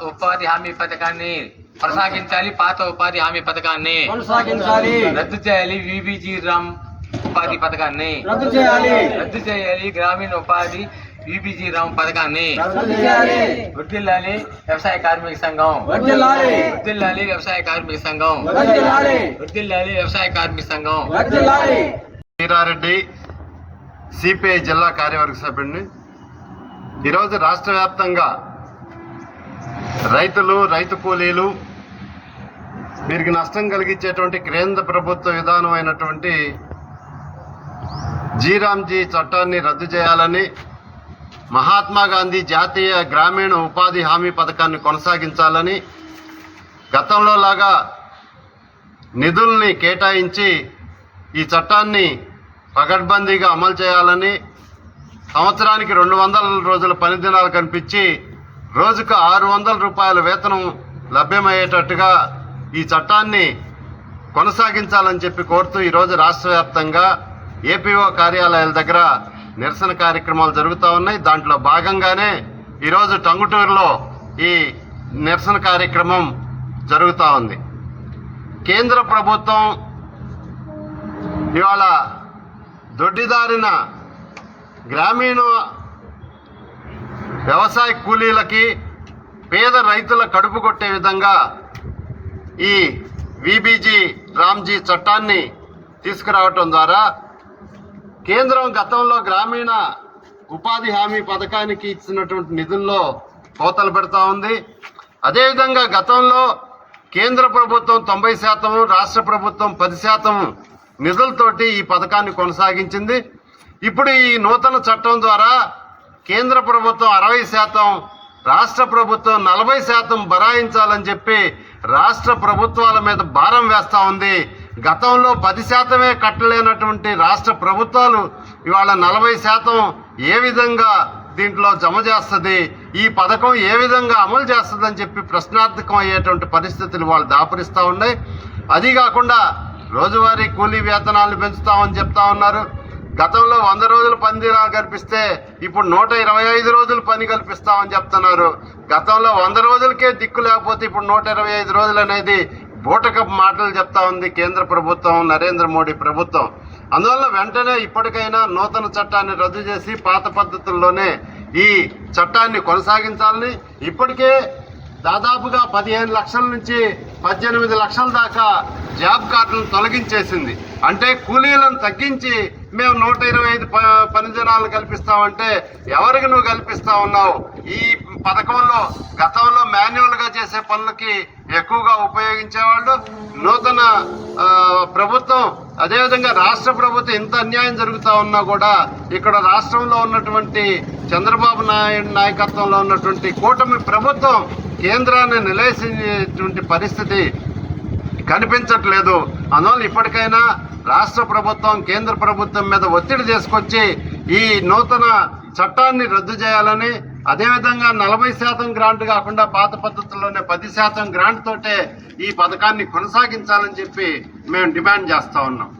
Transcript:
ఉపాధి హామీ పథకాన్ని కొనసాగించాలి. పాత ఉపాధి హామీ పథకాన్ని రద్దు చేయాలి. విబిజి రామ్ ఉపాధి పథకాన్ని రద్దు చేయాలి. గ్రామీణ ఉపాధి విబిజి రామ్ పథకాన్ని వర్ధిల్లాలి. వ్యవసాయ కార్మిక సంఘం వర్ధిల్లాలి. వ్యవసాయ కార్మిక సంఘం వర్ధిల్లాలి. వ్యవసాయ కార్మిక సంఘం. వీరారెడ్డి సిపిఐ జిల్లా కార్యవర్గ సభ్యుడిని. ఈరోజు రాష్ట్ర వ్యాప్తంగా రైతులు, రైతు కూలీలు వీరికి నష్టం కలిగించేటువంటి కేంద్ర ప్రభుత్వ విధానం అయినటువంటి జీరామ్జీ చట్టాన్ని రద్దు చేయాలని, మహాత్మా గాంధీ జాతీయ గ్రామీణ ఉపాధి హామీ పథకాన్ని కొనసాగించాలని, గతంలో లాగా నిధుల్ని కేటాయించి ఈ చట్టాన్ని పకడ్బందీగా అమలు చేయాలని, సంవత్సరానికి 200 రోజుల పని దినాలు కనిపించి రోజుకు 600 రూపాయల వేతనం లభ్యమయ్యేటట్టుగా ఈ చట్టాన్ని కొనసాగించాలని చెప్పి కోరుతూ ఈరోజు రాష్ట్ర వ్యాప్తంగా ఏపీఓ కార్యాలయాల దగ్గర నిరసన కార్యక్రమాలు జరుగుతూ ఉన్నాయి. దాంట్లో భాగంగానే ఈరోజు టంగుటూరులో ఈ నిరసన కార్యక్రమం జరుగుతూ ఉంది. కేంద్ర ప్రభుత్వం ఇవాళ దొడ్డిదారిన గ్రామీణ వ్యవసాయ కూలీలకి, పేద రైతుల కడుపు కొట్టే విధంగా ఈ విబిజి రామ్జీ చట్టాన్ని తీసుకురావటం ద్వారా కేంద్రం గతంలో గ్రామీణ ఉపాధి హామీ పథకానికి ఇచ్చినటువంటి నిధుల్లో కోతలు పెడతా ఉంది. అదేవిధంగా గతంలో కేంద్ర ప్రభుత్వం 90%, రాష్ట్ర ప్రభుత్వం 10% నిధులతోటి ఈ పథకాన్ని కొనసాగించింది. ఇప్పుడు ఈ నూతన చట్టం ద్వారా కేంద్ర ప్రభుత్వం 60%, రాష్ట్ర ప్రభుత్వం 40% బరాయించాలని చెప్పి రాష్ట్ర ప్రభుత్వాల మీద భారం వేస్తూ ఉంది. గతంలో 10% కట్టలేనటువంటి రాష్ట్ర ప్రభుత్వాలు ఇవాళ 40% ఏ విధంగా దీంట్లో జమ చేస్తుంది, ఈ పథకం ఏ విధంగా అమలు చేస్తుందని చెప్పి ప్రశ్నార్థకం అయ్యేటువంటి పరిస్థితులు వాళ్ళు దాపురిస్తూ ఉన్నాయి. అది కాకుండా రోజువారీ కూలీ వేతనాలు పెంచుతామని చెప్తా ఉన్నారు. గతంలో 100 రోజులు పని దినాలు కల్పిస్తే ఇప్పుడు 125 రోజులు పని కల్పిస్తామని చెప్తున్నారు. గతంలో 100 రోజులకే దిక్కు లేకపోతే ఇప్పుడు 125 రోజులు అనేది బూటకపు మాటలు చెప్తా ఉంది కేంద్ర ప్రభుత్వం, నరేంద్ర మోడీ ప్రభుత్వం. అందువల్ల వెంటనే ఇప్పటికైనా నూతన చట్టాన్ని రద్దు చేసి పాత పద్ధతుల్లోనే ఈ చట్టాన్ని కొనసాగించాలని, ఇప్పటికే దాదాపుగా 15 లక్షల నుంచి 18 లక్షల దాకా జాబ్ కార్డులను తొలగించేసింది. అంటే కూలీలను తగ్గించి మేము 125 పని దినాలు కల్పిస్తామంటే ఎవరికి నువ్వు కల్పిస్తా ఉన్నావు? ఈ పథకంలో గతంలో మాన్యువల్గా చేసే పనులకి ఎక్కువగా ఉపయోగించేవాళ్ళు. నూతన ప్రభుత్వం, అదేవిధంగా రాష్ట్ర ప్రభుత్వం ఇంత అన్యాయం జరుగుతూ ఉన్నా కూడా ఇక్కడ రాష్ట్రంలో ఉన్నటువంటి చంద్రబాబు నాయుడు నాయకత్వంలో ఉన్నటువంటి కూటమి ప్రభుత్వం కేంద్రాన్ని నిలేసేటువంటి పరిస్థితి కనిపించట్లేదు. అందువల్ల ఇప్పటికైనా రాష్ట్ర ప్రభుత్వం కేంద్ర ప్రభుత్వం మీద ఒత్తిడి తీసుకొచ్చి ఈ నూతన చట్టాన్ని రద్దు చేయాలని, అదేవిధంగా 40% గ్రాంట్ కాకుండా పాత పద్ధతుల్లోనే 10% గ్రాంట్ తోటే ఈ పథకాన్ని కొనసాగించాలని చెప్పి మేము డిమాండ్ చేస్తా ఉన్నాం.